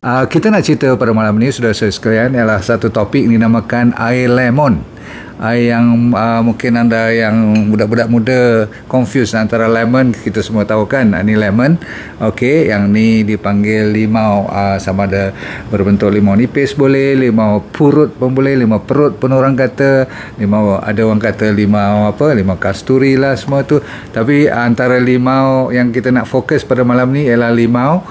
Kita nak cerita pada malam ni, saudara-saudara sekalian, ialah satu topik dinamakan air lemon. Air yang mungkin anda yang budak-budak muda confuse antara lemon. Kita semua tahu kan, ni lemon. Okey, yang ni dipanggil limau. Sama ada berbentuk limau nipis boleh, limau purut pun boleh, limau perut pun orang kata, limau, ada orang kata limau apa, limau kasturi lah semua tu. Tapi antara limau yang kita nak fokus pada malam ni ialah limau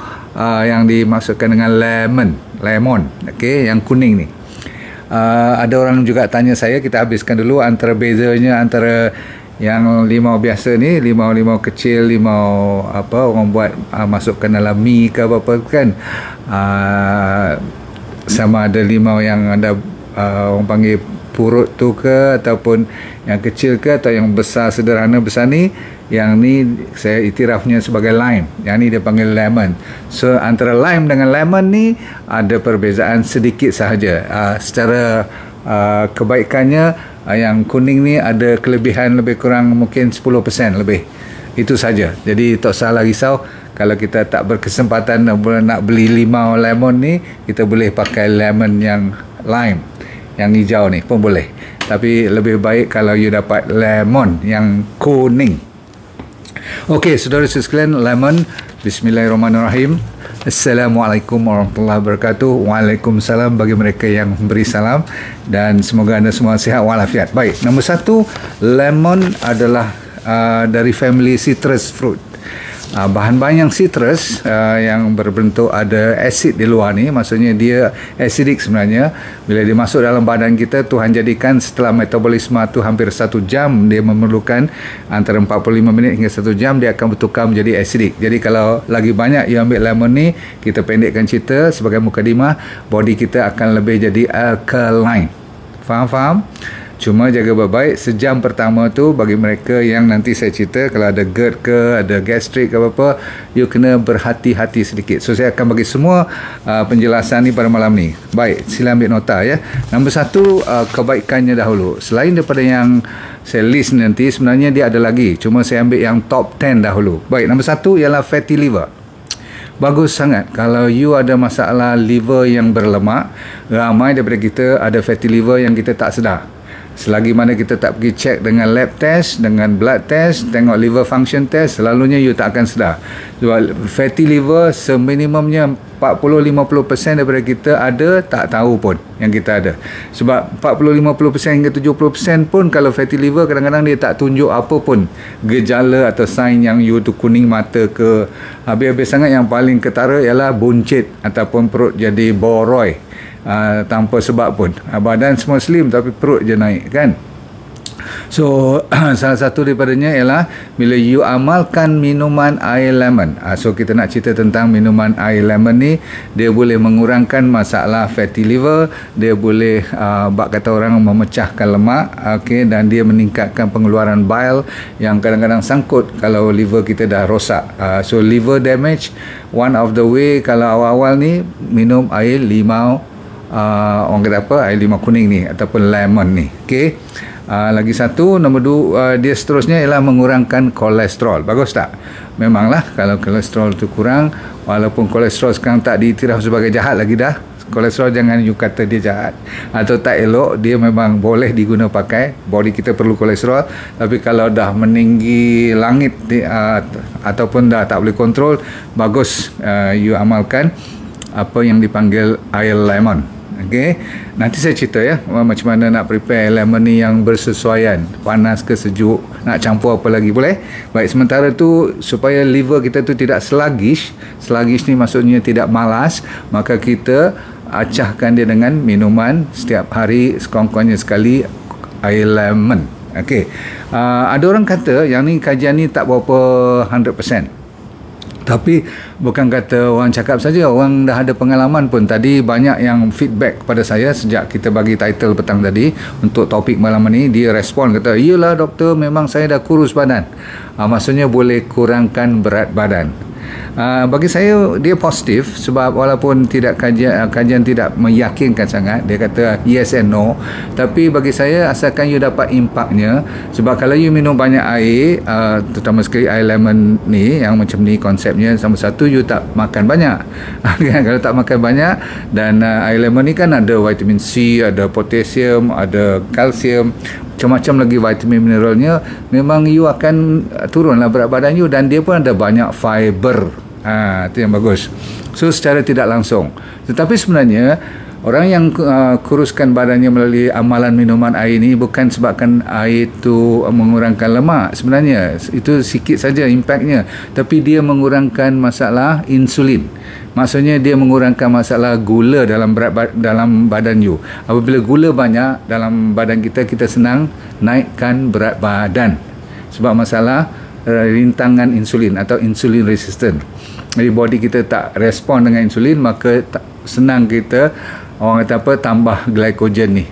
yang dimaksudkan dengan lemon, okey, yang kuning ni. Ada orang juga tanya saya, kita habiskan dulu antara bezanya antara yang limau biasa ni, limau kecil, limau apa orang buat masukkan dalam mi ke apa-apa kan, sama ada limau yang ada orang panggil purut tu ke, ataupun yang kecil ke, atau yang besar, sederhana besar ni. Yang ni saya iktirafnya sebagai lime, yang ni dia panggil lemon. So antara lime dengan lemon ni ada perbezaan sedikit sahaja. Secara kebaikannya, yang kuning ni ada kelebihan lebih kurang mungkin 10% lebih. Itu saja. Jadi tak salah risau. Kalau kita tak berkesempatan nak beli limau lemon ni, kita boleh pakai lemon yang lime, yang hijau ni pun boleh. Tapi lebih baik kalau you dapat lemon yang kuning. Okey, saudara-saudara sekalian, lemon. Bismillahirrahmanirrahim. Assalamualaikum warahmatullahi wabarakatuh. Waalaikumsalam bagi mereka yang beri salam. Dan semoga anda semua sihat walafiat. Baik, nombor satu, lemon adalah dari family citrus fruit. Bahan-bahan yang citrus yang berbentuk ada asid di luar ni, maksudnya dia acidic sebenarnya. Bila dia masuk dalam badan kita, Tuhan jadikan setelah metabolisme tu hampir 1 jam, dia memerlukan antara 45 minit hingga 1 jam, dia akan bertukar menjadi acidic. Jadi kalau lagi banyak you ambil lemon ni, kita pendekkan cerita sebagai mukadimah, body kita akan lebih jadi alkaline. Faham? Cuma jaga baik-baik sejam pertama tu, bagi mereka yang nanti saya cerita kalau ada GERD ke, ada gastrik ke apa-apa, you kena berhati-hati sedikit. So saya akan bagi semua penjelasan ni pada malam ni. Baik, sila ambil nota ya. Nombor satu, kebaikannya dahulu. Selain daripada yang saya list nanti, sebenarnya dia ada lagi. Cuma saya ambil yang top 10 dahulu. Baik, nombor satu ialah fatty liver. Bagus sangat kalau you ada masalah liver yang berlemak. Ramai daripada kita ada fatty liver yang kita tak sedar. Selagi mana kita tak pergi check dengan lab test, dengan blood test, tengok liver function test, selalunya you tak akan sedar. Sebab fatty liver seminimumnya 40-50% daripada kita ada, tak tahu pun yang kita ada. Sebab 40-50% hingga 70% pun kalau fatty liver, kadang-kadang dia tak tunjuk apa pun gejala atau sign yang you tu kuning mata ke. Habis-habis sangat yang paling ketara ialah buncit ataupun perut jadi boroi. Tanpa sebab pun, badan semua slim tapi perut je naik kan. So salah satu daripadanya ialah bila you amalkan minuman air lemon. So kita nak cerita tentang minuman air lemon ni. Dia boleh mengurangkan masalah fatty liver, dia boleh bak kata orang memecahkan lemak, okey, dan dia meningkatkan pengeluaran bile yang kadang-kadang sangkut kalau liver kita dah rosak. So liver damage, one of the way kalau awal-awal ni minum air limau, orang kata apa, air limau kuning ni ataupun lemon ni. Okey. Lagi satu, nombor dua, dia seterusnya ialah mengurangkan kolesterol. Bagus tak? Memanglah kalau kolesterol tu kurang, walaupun kolesterol sekarang tak diiktiraf sebagai jahat lagi dah. Kolesterol jangan you kata dia jahat atau tak elok, dia memang boleh diguna pakai. Body kita perlu kolesterol, tapi kalau dah meninggi langit ataupun dah tak boleh kontrol, bagus you amalkan apa yang dipanggil air lemon. Okey, nanti saya cerita ya macam mana nak prepare lemon ni yang bersesuaian, panas ke sejuk, nak campur apa lagi boleh. Baik, sementara tu supaya liver kita tu tidak sluggish ni maksudnya tidak malas, maka kita acahkan dia dengan minuman setiap hari, sekurang-kurangnya sekali air lemon. Okey, ada orang kata yang ni kajian ni tak berapa 100%. Tapi bukan kata orang cakap saja, orang dah ada pengalaman pun. Tadi banyak yang feedback kepada saya sejak kita bagi title petang tadi untuk topik malam ni. Dia respon kata, iyalah doktor, memang saya dah kurus badan. Maksudnya boleh kurangkan berat badan. Bagi saya dia positif, sebab walaupun tidak kajian tidak meyakinkan sangat, dia kata yes and no, tapi bagi saya asalkan you dapat impaknya. Sebab kalau you minum banyak air, terutama sekali air lemon ni yang macam ni konsepnya, sama satu you tak makan banyak. Kalau tak makan banyak, dan air lemon ni kan ada vitamin C, ada potasium, ada kalsium, macam-macam lagi vitamin mineralnya, memang you akan turunlah berat badan you, dan dia pun ada banyak fiber. Itu yang bagus. So secara tidak langsung, tetapi sebenarnya orang yang kuruskan badannya melalui amalan minuman air ni bukan sebabkan air itu mengurangkan lemak. Sebenarnya itu sikit saja impaknya, tapi dia mengurangkan masalah insulin. Maksudnya dia mengurangkan masalah gula dalam dalam badan you. Apabila gula banyak dalam badan kita, kita senang naikkan berat badan sebab masalah rintangan insulin atau insulin resistant. Jadi body kita tak respon dengan insulin, maka senang kita, orang kata apa, tambah glycogen ni,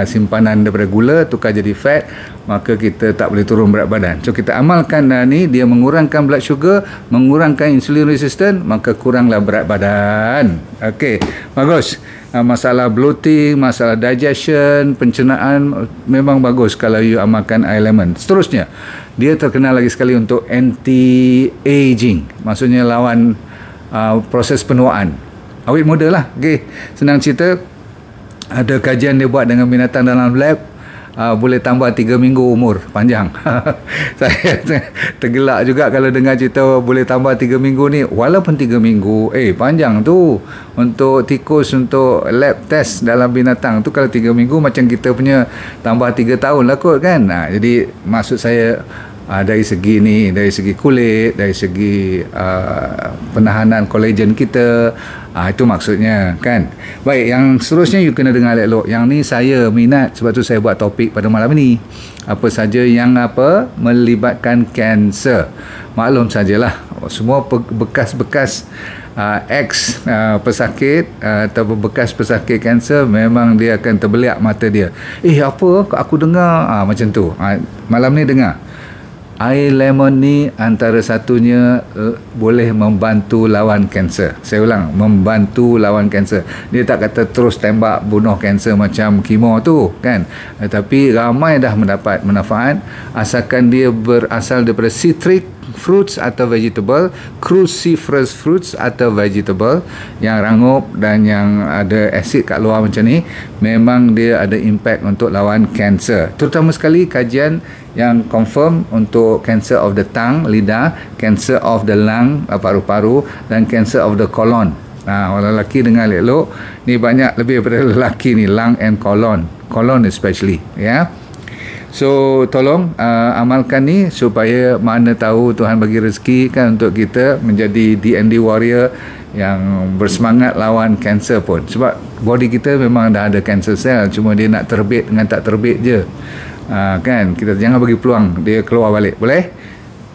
simpanan daripada gula tukar jadi fat, maka kita tak boleh turun berat badan. So kita amalkan ni, dia mengurangkan blood sugar, mengurangkan insulin resistant, maka kuranglah berat badan. Okey, bagus. Masalah bloating, masalah digestion, pencernaan, memang bagus kalau you amalkan air lemon. Seterusnya, dia terkenal lagi sekali untuk anti-aging, maksudnya lawan proses penuaan. Awet muda lah. Okay. Senang cerita, ada kajian dia buat dengan binatang dalam lab, boleh tambah 3 minggu umur panjang. Saya tergelak juga kalau dengar cerita boleh tambah 3 minggu ni. Walaupun 3 minggu panjang tu untuk tikus, untuk lab test dalam binatang tu. Kalau 3 minggu macam kita punya tambah 3 tahun lah kot kan. Jadi maksud saya, dari segi ni, dari segi kulit, dari segi penahanan kolagen kita, itu maksudnya kan. Baik, yang seterusnya you kena dengar elok. Yang ni saya minat, sebab tu saya buat topik pada malam ni. Apa saja yang melibatkan kanser. Maklum sajalah, semua bekas-bekas pesakit atau bekas pesakit kanser, memang dia akan terbeliak mata dia. Apa aku dengar macam tu. Malam ni dengar, air lemon ni antara satunya boleh membantu lawan kanser. Saya ulang, membantu lawan kanser. Dia tak kata terus tembak bunuh kanser macam kemo tu kan. Tapi ramai dah mendapat manfaat asalkan dia berasal daripada citric fruits atau vegetable, cruciferous fruits atau vegetable yang rangup dan yang ada asid kat luar macam ni, memang dia ada impact untuk lawan kanser. Terutama sekali kajian yang confirm untuk cancer of the tongue, lidah, cancer of the lung, paru-paru, dan cancer of the colon. Orang lelaki dengar elok, ni banyak lebih daripada lelaki ni, lung and colon especially, ya. So tolong amalkan ni supaya mana tahu Tuhan bagi rezeki kan untuk kita menjadi D&D warrior yang bersemangat lawan kanser pun. Sebab body kita memang dah ada cancer cell, cuma dia nak terbit dengan tak terbit je. Kan, kita jangan bagi peluang dia keluar balik. Boleh?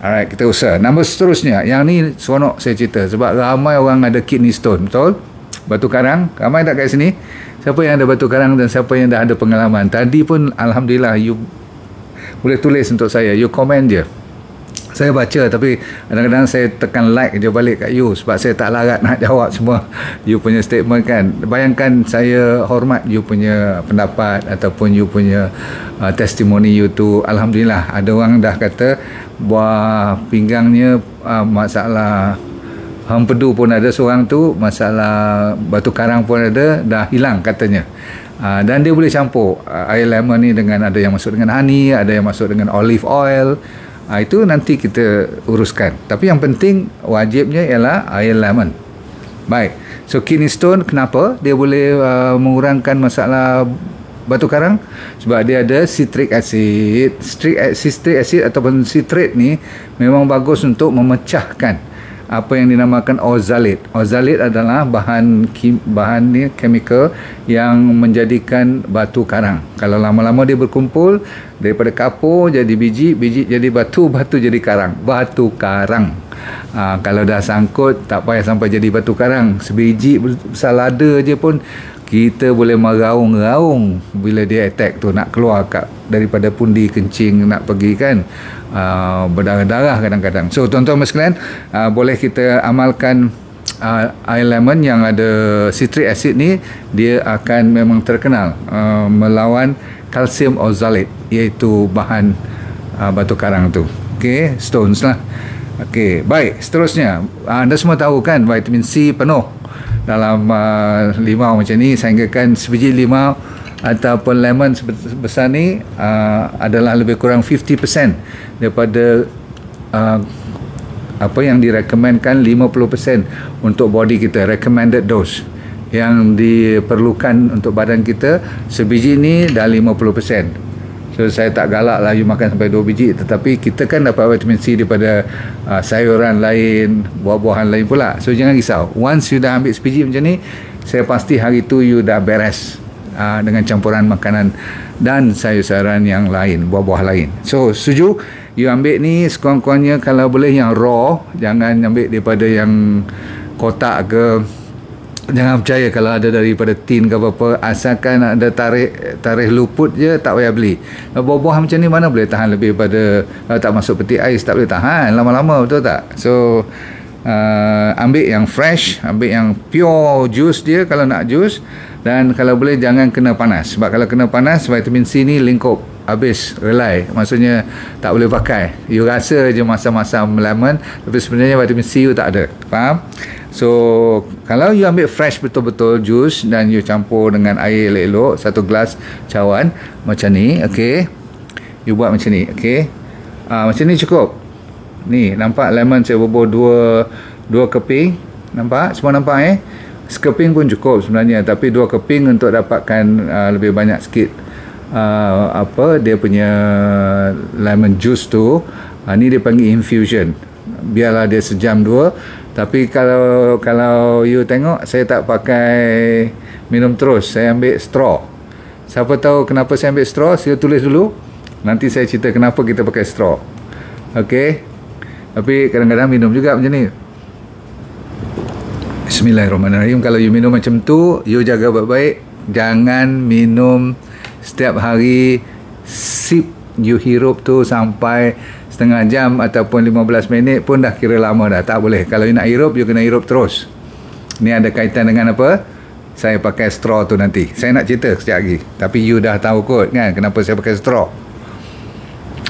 Alright, kita usaha. Nombor seterusnya, yang ni seronok saya cerita sebab ramai orang ada kidney stone, betul? Batu karang, ramai tak kat sini? Siapa yang ada batu karang dan siapa yang dah ada pengalaman? Tadi pun alhamdulillah you boleh tulis untuk saya, you komen je. Saya baca, tapi kadang-kadang saya tekan like je balik kat you sebab saya tak larat nak jawab semua you punya statement kan. Bayangkan saya hormat you punya pendapat ataupun you punya testimoni you tu. Alhamdulillah, ada orang dah kata buah pinggangnya masalah empedu pun ada seorang tu, masalah batu karang pun ada, dah hilang katanya. Dan dia boleh campur air lemon ni dengan, ada yang masuk dengan honey, ada yang masuk dengan olive oil. Itu nanti kita uruskan. Tapi yang penting wajibnya ialah air lemon. Baik. So kidney stone kenapa? Dia boleh mengurangkan masalah batu karang sebab dia ada citric acid. Citric acid ataupun citrate ni memang bagus untuk memecahkan apa yang dinamakan oxalate. Oxalate adalah bahan ni chemical yang menjadikan batu karang. Kalau lama-lama dia berkumpul, daripada kapur jadi biji, biji jadi batu, batu jadi karang. Batu karang. Kalau dah sangkut, tak payah sampai jadi batu karang. Sebiji besar lada je pun kita boleh meraung-raung bila dia attack tu, nak keluar daripada pundi kencing, nak pergi kan, berdarah-darah kadang-kadang. So tuan-tuan sekalian, boleh kita amalkan air lemon yang ada citric acid ni, dia akan memang terkenal melawan kalsium oxalate, iaitu bahan batu karang tu. Okey, stones lah. Okey, baik, seterusnya anda semua tahu kan vitamin C penuh dalam limau macam ni, sehinggakan sebiji limau ataupun lemon sebesar ni adalah lebih kurang 50% daripada apa yang direkomendkan, 50% untuk body kita, recommended dose yang diperlukan untuk badan kita. Sebiji ni dah 50%. So saya tak galak lah you makan sampai 2 biji, tetapi kita kan dapat vitamin C daripada sayuran lain, buah-buahan lain pula. So jangan risau, once you dah ambil sebiji macam ni, saya pasti hari tu you dah beres dengan campuran makanan dan sayur-sayuran yang lain, buah-buah lain. So setuju, you ambil ni sekurang-kurangnya kalau boleh yang raw, jangan ambil daripada yang kotak ke. Jangan percaya kalau ada daripada tin ke apa-apa, asalkan ada tarikh luput je, tak payah beli. Buah-buah macam ni mana boleh tahan lebih pada, kalau tak masuk peti ais tak boleh tahan lama-lama, betul tak? So ambil yang fresh, ambil yang pure juice dia kalau nak juice, dan kalau boleh jangan kena panas, sebab kalau kena panas vitamin C ni lingkup habis, relay, maksudnya tak boleh pakai. You rasa je masam-masam lemon, tapi sebenarnya vitamin C you tak ada, faham? So kalau you ambil fresh betul-betul juice dan you campur dengan air elok-elok, 1 gelas cawan macam ni, okey, you buat macam ni, okey, macam ni cukup. Ni nampak lemon saya bubuh 2 keping, nampak, semua nampak sekeping pun cukup sebenarnya, tapi 2 keping untuk dapatkan lebih banyak sikit apa dia punya lemon juice tu. Ni dia panggil infusion, biarlah dia sejam 2. Tapi kalau you tengok, saya tak pakai minum terus, saya ambil straw. Siapa tahu kenapa saya ambil straw, saya tulis dulu, nanti saya cerita kenapa kita pakai straw. Okey, tapi kadang-kadang minum juga macam ni. Bismillahirrahmanirrahim. Kalau you minum macam tu, you jaga baik-baik, jangan minum setiap hari. Sip you hirup tu sampai setengah jam ataupun 15 minit pun dah kira lama dah, tak boleh. Kalau you nak hirup, you kena hirup terus. Ni ada kaitan dengan apa? Saya pakai straw tu nanti. Saya nak cerita sekejap lagi, tapi you dah tahu kot kan kenapa saya pakai straw.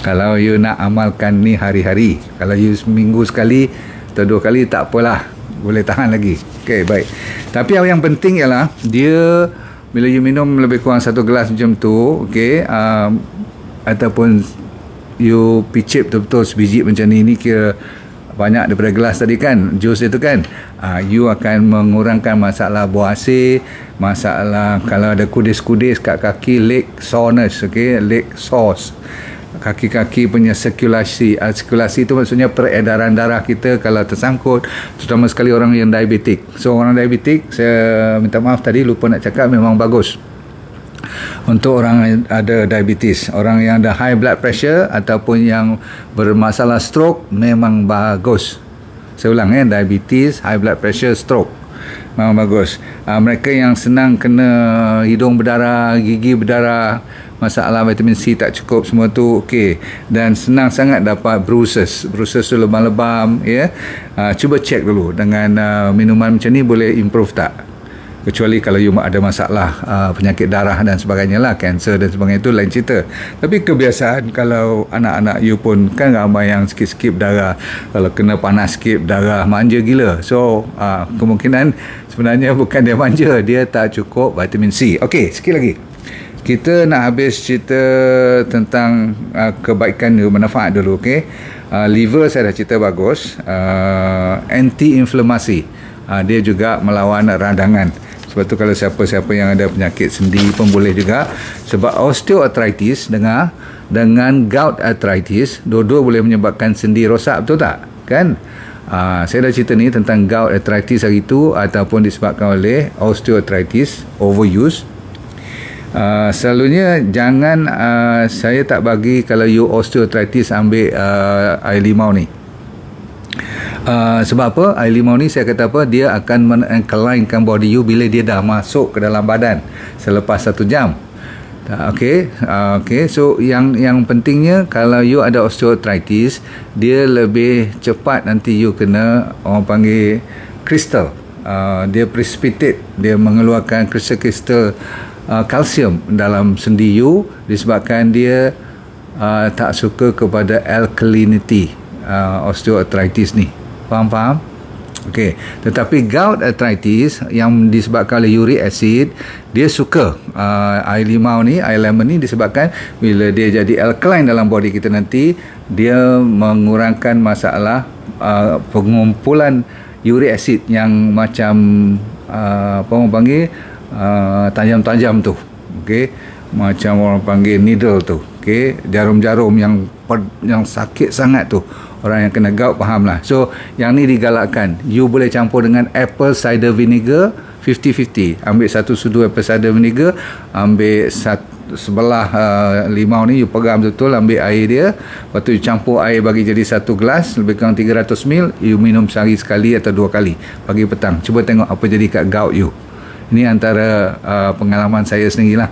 Kalau you nak amalkan ni hari-hari, kalau you seminggu sekali atau 2 kali tak apalah, boleh tahan lagi. Okey, baik. Tapi yang penting ialah dia bila you minum lebih kurang 1 gelas macam tu, okey, ataupun you picip betul-betul sebiji macam ni kira banyak daripada gelas tadi kan, jus itu kan, you akan mengurangkan masalah buasir, masalah kalau ada kudis-kudis kat kaki, leg soreness, okey, leg sores, kaki-kaki punya sirkulasi. Sirkulasi itu maksudnya peredaran darah kita kalau tersangkut, terutama sekali orang yang diabetik. So orang diabetik, saya minta maaf tadi lupa nak cakap, memang bagus untuk orang yang ada diabetes, orang yang ada high blood pressure ataupun yang bermasalah stroke, memang bagus. Saya ulang diabetes, high blood pressure, stroke, memang bagus. Mereka yang senang kena hidung berdarah, gigi berdarah, masalah vitamin C tak cukup, semua tu okey, dan senang sangat dapat bruises tu lebam-lebam, ya. Cuba cek dulu dengan minuman macam ni boleh improve tak. Kecuali kalau you ada masalah penyakit darah dan sebagainya lah, kanser dan sebagainya, itu lain cerita. Tapi kebiasaan kalau anak-anak you pun kan ramai yang skip darah, kalau kena panas skip darah, manja gila. So kemungkinan sebenarnya bukan dia manja, dia tak cukup vitamin C. Okey, sikit lagi kita nak habis cerita tentang kebaikan dia, manfaat dulu. Okey, liver saya dah cerita bagus, anti-inflamasi, dia juga melawan radangan. Sebab tu kalau siapa-siapa yang ada penyakit sendi pun boleh juga. Sebab osteoarthritis dengan gout arthritis, dua-dua boleh menyebabkan sendi rosak, betul tak? Kan? Saya dah cerita ni tentang gout arthritis hari tu, ataupun disebabkan oleh osteoarthritis, overuse. Selalunya jangan, saya tak bagi kalau you osteoarthritis ambil air limau ni. Sebab apa? Air limau ni saya kata apa, dia akan men-alkalinekan body you bila dia dah masuk ke dalam badan selepas 1 jam. Okey, so yang pentingnya, kalau you ada osteoarthritis, dia lebih cepat nanti you kena orang panggil kristal. Dia precipitate, dia mengeluarkan kristal-kristal kalsium dalam sendi you disebabkan dia tak suka kepada alkalinity osteoarthritis ni. Faham? Okey, tetapi gout arthritis yang disebabkan oleh uric acid, dia suka air limau ni, air lemon ni, disebabkan bila dia jadi alkaline dalam body kita nanti, dia mengurangkan masalah pengumpulan uric acid yang macam apa orang panggil tajam-tajam tu. Okey, macam orang panggil needle tu. Okey, jarum-jarum yang sakit sangat tu. Orang yang kena gout fahamlah. So yang ni digalakkan, you boleh campur dengan apple cider vinegar 50-50. Ambil 1 sudu apple cider vinegar, ambil sebelah limau ni, you pegang betul, ambil air dia, lepas tu you campur air bagi jadi 1 gelas, lebih kurang 300 ml, you minum sehari sekali atau 2 kali pagi petang. Cuba tengok apa jadi kat gout you. Ini antara pengalaman saya sendirilah.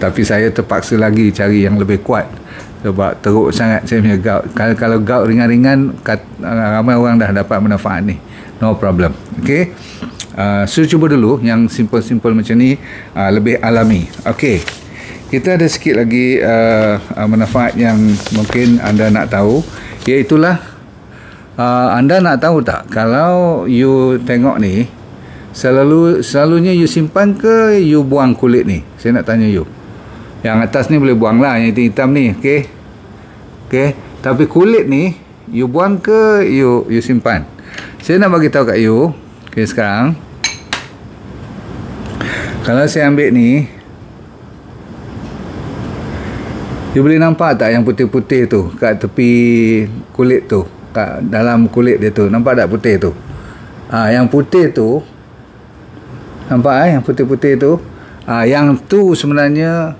Tapi saya terpaksa lagi cari yang lebih kuat sebab teruk sangat saya punya gout. Kalau gout ringan-ringan, ramai orang dah dapat manfaat ni, no problem. Okay, so cuba dulu yang simple-simple macam ni, lebih alami. Okay, kita ada sikit lagi manfaat yang mungkin anda nak tahu, iaitulah anda nak tahu tak, kalau you tengok ni, selalunya you simpan ke you buang kulit ni? Saya nak tanya you. Yang atas ni boleh buang lah, yang hitam-hitam ni. Okey. Tapi kulit ni you buang ke you simpan? Saya nak bagi tahu kat you. Okey, sekarang kalau saya ambil ni, you boleh nampak tak yang putih-putih tu kat tepi kulit tu, kat dalam kulit dia tu, nampak tak putih tu? Yang putih tu, nampak yang putih-putih tu, yang tu sebenarnya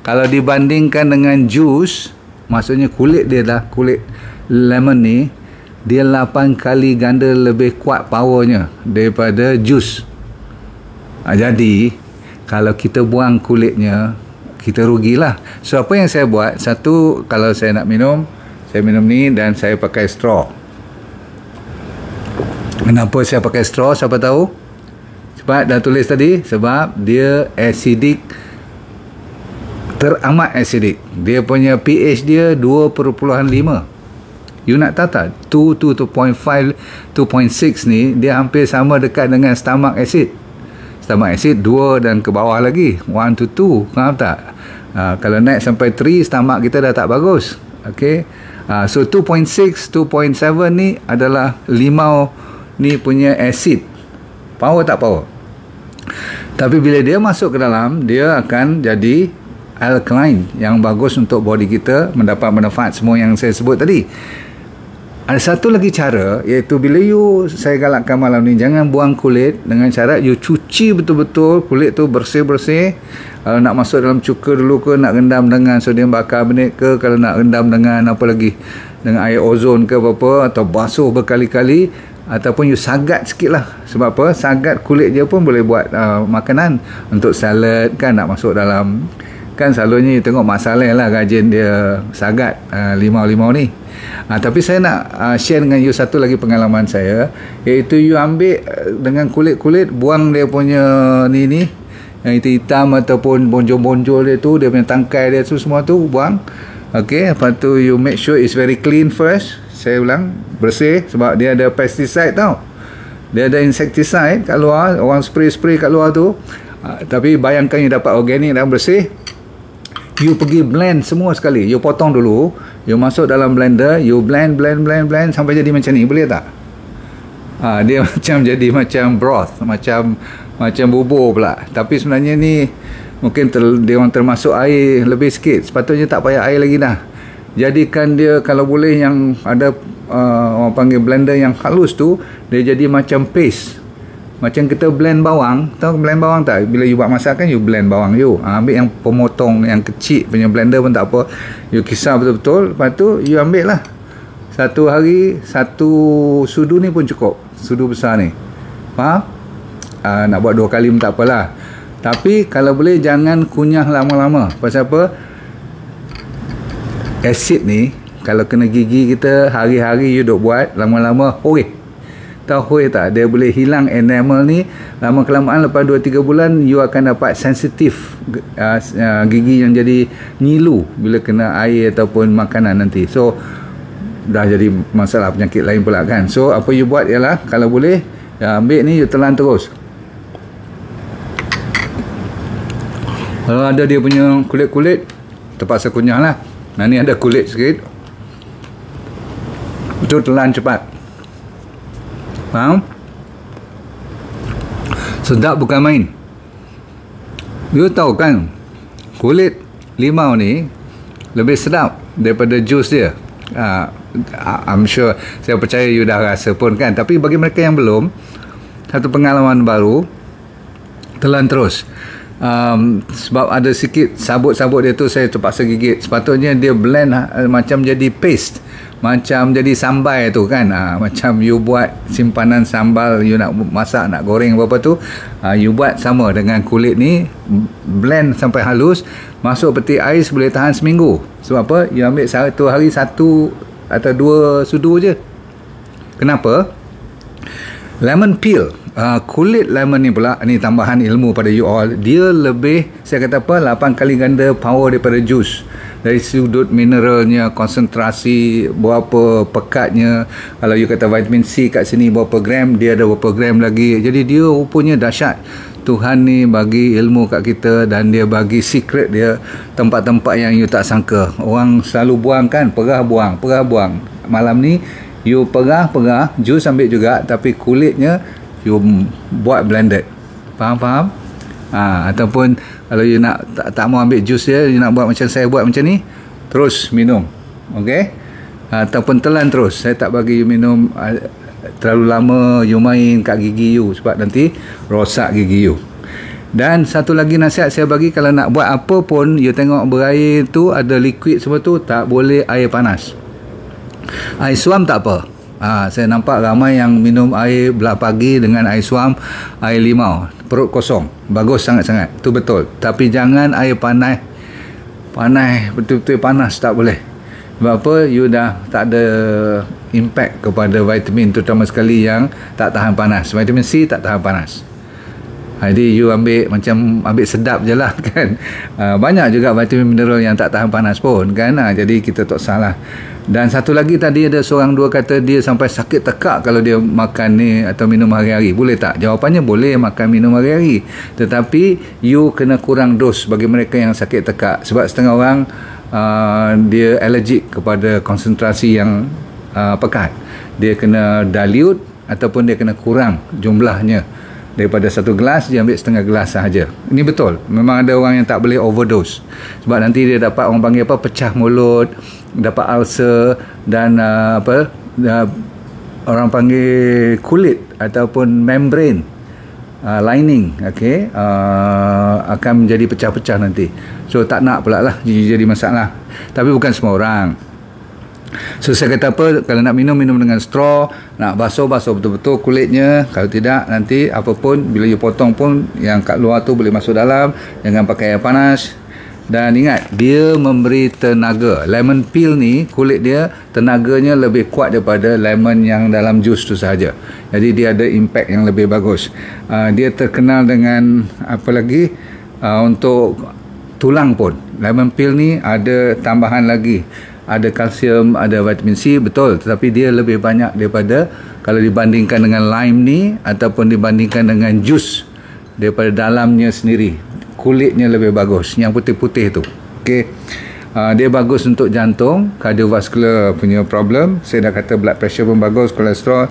kalau dibandingkan dengan jus, maksudnya kulit dia dah, kulit lemon ni, dia 8 kali ganda lebih kuat powernya daripada jus. Jadi kalau kita buang kulitnya, kita rugilah. So apa yang saya buat, satu, kalau saya nak minum, saya minum ni dan saya pakai straw. Kenapa saya pakai straw? Siapa tahu? Sebab dah tulis tadi, sebab dia acidic, teramat acidic. Dia punya pH dia 2.5. You nak tahu tak? 2.5, 2.6 ni, dia hampir sama dekat dengan stomach acid. Stomach acid 2 dan ke bawah lagi, 1 to 2. Faham tak? Kalau naik sampai 3, stomach kita dah tak bagus. Okay, so 2.6, 2.7 ni adalah limau ni punya acid. Power tak power? Tapi bila dia masuk ke dalam, dia akan jadi alkaline yang bagus untuk body kita, mendapat manfaat semua yang saya sebut tadi. Ada satu lagi cara, iaitu bila you, saya galakkan malam ni, jangan buang kulit, dengan cara you cuci betul-betul kulit tu bersih-bersih. Kalau nak masuk dalam cuka dulu ke, nak rendam dengan sodium bikarbonat ke, kalau nak rendam dengan apa lagi, dengan air ozon ke apa-apa, atau basuh berkali-kali, ataupun you sagat sikit lah. Sebab apa? Sagat kulit dia pun boleh buat makanan untuk salad kan, nak masuk dalam, kan selalunya you tengok Mak Saleh lah rajin dia sagat limau-limau ni. Tapi saya nak share dengan you satu lagi pengalaman saya, iaitu you ambil dengan kulit-kulit, buang dia punya ni yang hitam ataupun bonjol-bonjol dia tu, dia punya tangkai dia tu, semua tu buang. Okay, lepas tu you make sure it's very clean first. Saya ulang, bersih, sebab dia ada pesticide tau, dia ada insecticide kat luar, orang spray kat luar tu. Tapi bayangkan you dapat organik dan bersih, you pergi blend semua sekali, you potong dulu, you masuk dalam blender, you blend sampai jadi macam ni, boleh tak? Dia macam jadi macam broth, macam bubur pula. Tapi sebenarnya ni mungkin dia orang termasuk air lebih sikit, sepatutnya tak payah air lagi dah. Jadikan dia kalau boleh yang ada orang panggil blender yang halus tu, dia jadi macam paste. Macam kita blend bawang, tahu blend bawang tak? Bila you buat masakan, you blend bawang you. Ambil yang pemotong yang kecil punya blender pun tak apa, you kisar betul-betul, lepas tu you ambil lah satu hari satu sudu ni pun cukup, sudu besar ni, faham? Nak buat 2 kali pun tak apalah, tapi kalau boleh jangan kunyah lama-lama. Pasal apa? Asid ni kalau kena gigi kita, hari-hari you duk buat, lama-lama hoi. Tahu hoi tak? Dia boleh hilang enamel ni. Lama kelamaan lepas 2-3 bulan you akan dapat sensitif, gigi yang jadi nyilu bila kena air ataupun makanan nanti. So dah jadi masalah penyakit lain pula kan. So apa you buat ialah, kalau boleh ambil ni you telan terus. Kalau ada dia punya kulit-kulit, terpaksa kunyah lah. Nah ni ada kulit sikit, itu telan cepat, faham? Sedap bukan main. You tahu kan, kulit limau ni lebih sedap daripada jus dia. I'm sure, saya percaya you dah rasa pun kan. Tapi bagi mereka yang belum, satu pengalaman baru, telan terus. Sebab ada sikit sabut-sabut dia tu, saya terpaksa gigit. Sepatutnya dia blend macam jadi paste, macam jadi sambal tu kan. Macam you buat simpanan sambal, you nak masak, nak goreng apa tu, you buat sama dengan kulit ni, blend sampai halus, masuk peti ais, boleh tahan seminggu. Sebab apa? You ambil satu hari 1 atau 2 sudu je. Kenapa? Lemon peel, kulit lemon ni pula, ni tambahan ilmu pada you all, dia lebih, saya kata apa, 8 kali ganda power daripada jus. Dari sudut mineralnya, konsentrasi, berapa pekatnya. Kalau you kata vitamin C kat sini berapa gram, dia ada berapa gram lagi. Jadi dia rupanya dahsyat. Tuhan ni bagi ilmu kat kita, dan dia bagi secret dia, tempat-tempat yang you tak sangka. Orang selalu buang kan, perah buang. Malam ni you perah, jus ambil juga, tapi kulitnya you buat blended. Faham? Ataupun kalau you nak tak mau ambil jus dia, you nak buat macam saya buat macam ni, terus minum. Okey? Ataupun telan terus. Saya tak bagi you minum terlalu lama you main kat gigi you, sebab nanti rosak gigi you. Dan satu lagi nasihat saya bagi, kalau nak buat apa pun, you tengok berair tu ada liquid semua tu, tak boleh air panas. Air suam tak apa. Saya nampak ramai yang minum air belah pagi dengan air suam, air limau, perut kosong, bagus sangat-sangat, tu betul. Tapi jangan air panas, betul-betul panas, tak boleh. Sebab apa? You dah tak ada impact kepada vitamin, terutama sekali yang tak tahan panas. Vitamin C tak tahan panas. Jadi you ambil sedap je lah kan. Banyak juga vitamin mineral yang tak tahan panas pun kan. Jadi kita tak salah. Dan satu lagi tadi ada seorang dua kata dia sampai sakit tekak kalau dia makan ni atau minum hari-hari. Boleh tak? Jawapannya boleh makan minum hari-hari. Tetapi you kena kurang dos bagi mereka yang sakit tekak. Sebab setengah orang dia allergic kepada konsentrasi yang pekat. Dia kena dilute ataupun dia kena kurang jumlahnya. Daripada 1 gelas dia ambil setengah gelas sahaja. Ini betul. Memang ada orang yang tak boleh overdose. Sebab nanti dia dapat, orang panggil apa, pecah mulut, dapat ulcer, dan orang panggil kulit ataupun membrane lining, okey, akan menjadi pecah-pecah nanti. So tak nak pula lah jadi masalah. Tapi bukan semua orang. So saya kata apa, kalau nak minum dengan straw, nak basuh betul-betul kulitnya. Kalau tidak, nanti apapun bila you potong pun yang kat luar tu boleh masuk dalam. Jangan pakai air panas. Dan ingat, dia memberi tenaga. Lemon peel ni, kulit dia tenaganya lebih kuat daripada lemon yang dalam jus tu sahaja. Jadi dia ada impact yang lebih bagus. Dia terkenal dengan apa lagi, untuk tulang pun. Lemon peel ni ada tambahan lagi, ada kalsium, ada vitamin C, betul, tetapi dia lebih banyak daripada kalau dibandingkan dengan lime ni ataupun dibandingkan dengan jus. Daripada dalamnya sendiri, kulitnya lebih bagus, yang putih-putih tu. Okey, dia bagus untuk jantung, cardiovascular punya problem. Saya dah kata blood pressure pun bagus, kolesterol.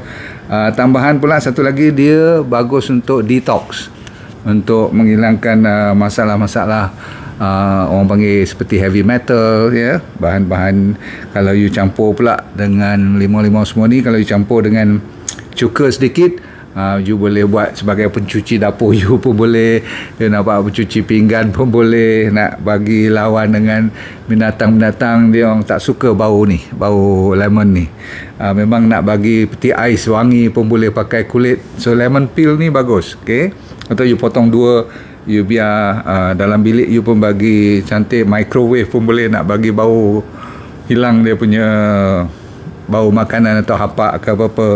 Tambahan pula satu lagi, dia bagus untuk detox, untuk menghilangkan masalah-masalah orang panggil seperti heavy metal, ya, bahan-bahan. Kalau you campur pula dengan limau-limau semua ni, kalau you campur dengan cuka sedikit, You boleh buat sebagai pencuci dapur, you pun boleh. You nak buat pencuci pinggan pun boleh. Nak bagi lawan dengan binatang-binatang, dia orang tak suka bau ni, bau lemon ni. Memang nak bagi peti ais wangi pun boleh pakai kulit. So lemon peel ni bagus, okay? Atau you potong dua, you biar dalam bilik you pun bagi cantik. Microwave pun boleh, nak bagi bau, hilang dia punya bau makanan atau hapak ke apa-apa.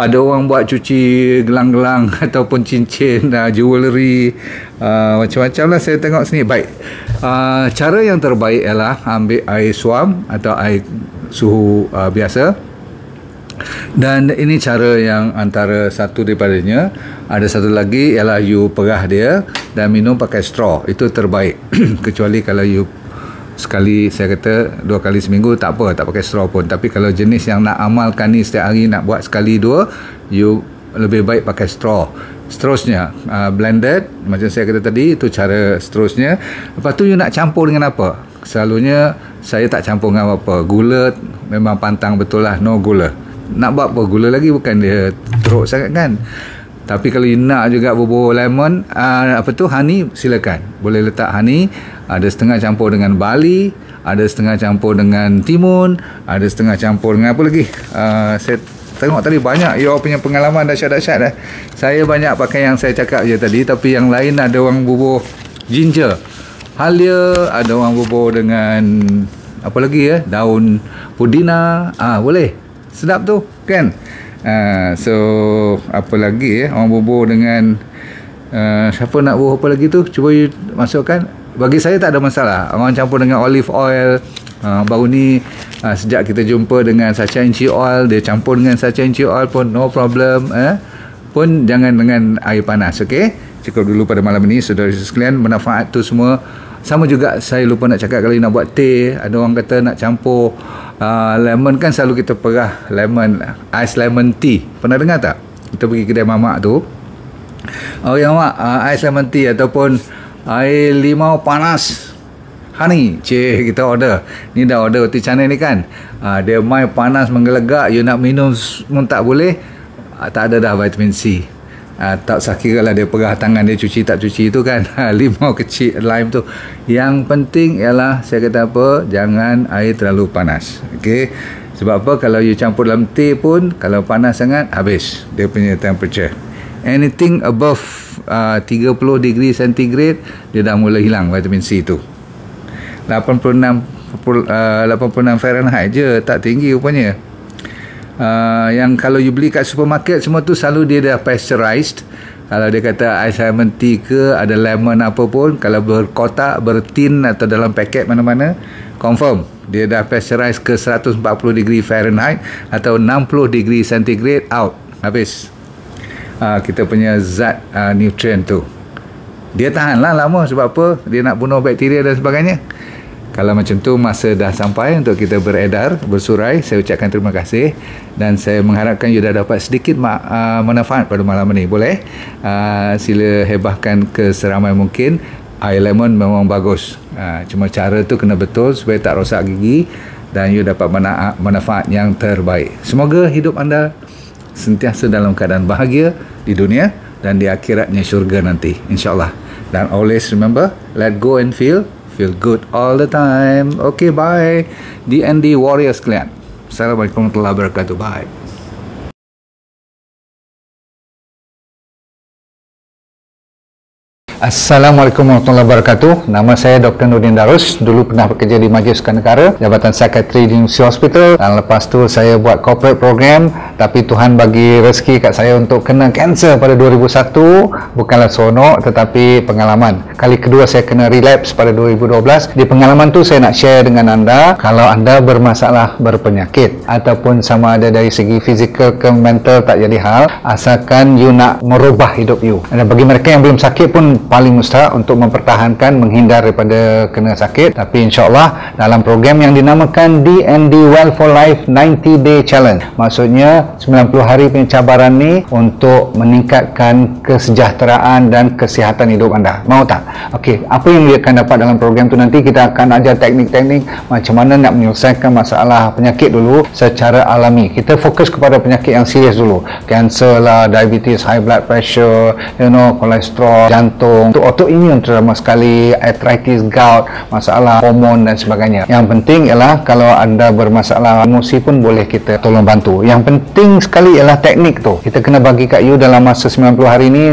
Ada orang buat cuci gelang-gelang ataupun cincin, jewellery, macam-macam lah saya tengok sini. Baik, cara yang terbaik ialah ambil air suam atau air suhu biasa. Dan ini cara yang antara satu daripadanya. Ada satu lagi ialah you perah dia dan minum pakai straw. Itu terbaik. Kecuali kalau you sekali, saya kata 2 kali seminggu, tak apa, tak pakai straw pun. Tapi kalau jenis yang nak amalkan ni setiap hari, nak buat sekali 2, you lebih baik pakai straw. Seterusnya blended, macam saya kata tadi, itu cara seterusnya. Lepas tu you nak campur dengan apa? Selalunya saya tak campur dengan apa-apa. Gula memang pantang betul lah, no gula. Nak buat apa gula lagi, bukan dia teruk sangat kan. Tapi kalau you nak juga bubur lemon, honey, silakan. Boleh letak honey. Ada setengah campur dengan barley, ada setengah campur dengan timun, ada setengah campur dengan apa lagi. Saya tengok tadi banyak you punya pengalaman dahsyat-dahsyat. Saya banyak pakai yang saya cakap je tadi, tapi yang lain ada orang bubur ginger, halia, ada orang bubur dengan apa lagi daun pudina. Boleh. Sedap tu kan. So apa lagi orang bubur dengan siapa nak bubur apa lagi tu, cuba you masukkan. Bagi saya tak ada masalah. Orang campur dengan olive oil. Baru ni sejak kita jumpa dengan Sachainchi oil, dia campur dengan Sachainchi oil pun no problem. Pun jangan dengan air panas, okey? Cukup dulu pada malam ini, saudara sekalian. Manfaat tu semua. Sama juga saya lupa nak cakap, kalau nak buat teh, ada orang kata nak campur lemon kan, selalu kita perah lemon, ice lemon tea. Pernah dengar tak? Kita pergi kedai mamak tu, yang mak ice lemon tea ataupun air limau panas honey, kita order. Ni dah order roti canai ni kan, dia mai panas menggelegak, you nak minum pun tak boleh. Tak ada dah vitamin C. Tak usah kira lah dia perah tangan dia cuci tak cuci tu kan. Limau kecil, lime tu. Yang penting ialah, saya kata apa, jangan air terlalu panas, okay? Sebab apa, kalau you campur dalam teh pun, kalau panas sangat, habis dia punya temperature. Anything above 30 degree centigrade, dia dah mula hilang vitamin C tu. 86 Fahrenheit je, tak tinggi rupanya. Yang kalau you beli kat supermarket semua tu, selalu dia dah pasteurized. Kalau dia kata ice lemon tea ke, ada lemon apa pun, kalau berkotak, bertin atau dalam paket mana-mana, confirm dia dah pasteurized ke 140 degree Fahrenheit atau 60 degree centigrade, out, habis kita punya zat nutrient tu. Dia tahanlah lama. Sebab apa? Dia nak bunuh bakteria dan sebagainya. Kalau macam tu, masa dah sampai untuk kita beredar, bersurai. Saya ucapkan terima kasih dan saya mengharapkan you dah dapat sedikit manfaat pada malam ini. Boleh? Sila hebahkan ke seramai mungkin. Air lemon memang bagus. Cuma cara tu kena betul supaya tak rosak gigi dan you dapat manfaat yang terbaik. Semoga hidup anda sentiasa dalam keadaan bahagia di dunia dan di akhiratnya syurga nanti, insyaAllah. Dan always remember, let go and feel good all the time. Okay, bye. DND Warriors kalian. Assalamualaikum warahmatullahi wabarakatuh. Bye. Assalamualaikum warahmatullahi wabarakatuh. Nama saya Dr. Nurdin Darus. Dulu pernah bekerja di Majlis Sukan Negara, Jabatan Psikiatri di University Hospital, dan lepas tu saya buat corporate program. Tapi Tuhan bagi rezeki kat saya untuk kena kanser pada 2001. Bukanlah seronok, tetapi pengalaman. Kali kedua saya kena relapse pada 2012. Di pengalaman tu saya nak share dengan anda, kalau anda bermasalah berpenyakit ataupun sama ada dari segi fizikal ke mental, tak jadi hal, asalkan you nak merubah hidup you. Dan bagi mereka yang belum sakit pun paling mustahak untuk mempertahankan, menghindar daripada kena sakit. Tapi insyaAllah dalam program yang dinamakan DND Well for Life 90 Day Challenge, maksudnya 90 hari pencabaran ni untuk meningkatkan kesejahteraan dan kesihatan hidup anda. Mau tak? Okey, apa yang dia akan dapat dalam program tu nanti, kita akan ajar teknik-teknik macam mana nak menyelesaikan masalah penyakit dulu secara alami. Kita fokus kepada penyakit yang serius dulu, kanser lah, diabetes, high blood pressure, kolesterol, jantung, untuk autoimmune terutama sekali, arthritis, gout, masalah hormon dan sebagainya. Yang penting ialah kalau anda bermasalah emosi pun boleh kita tolong bantu. Yang penting sekali ialah teknik tu kita kena bagi kat you dalam masa 90 hari ni,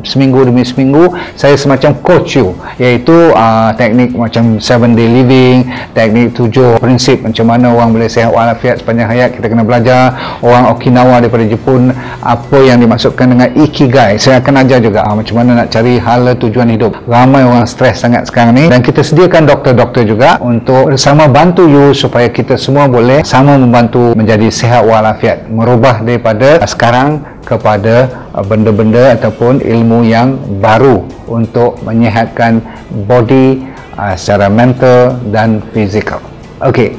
seminggu demi seminggu. Saya semacam coach you, iaitu teknik macam 7 day living, teknik 7 prinsip macam mana orang boleh sihat walafiat sepanjang hayat. Kita kena belajar. Orang Okinawa daripada Jepun, apa yang dimaksudkan dengan ikigai, saya akan ajar juga macam mana nak cari hala tujuan hidup. Ramai orang stres sangat sekarang ni, dan kita sediakan doktor-doktor juga untuk bersama bantu you supaya kita semua boleh sama membantu menjadi sihat walafiat, merubah daripada sekarang kepada benda-benda ataupun ilmu yang baru untuk menyihatkan body secara mental dan fizikal. Okey,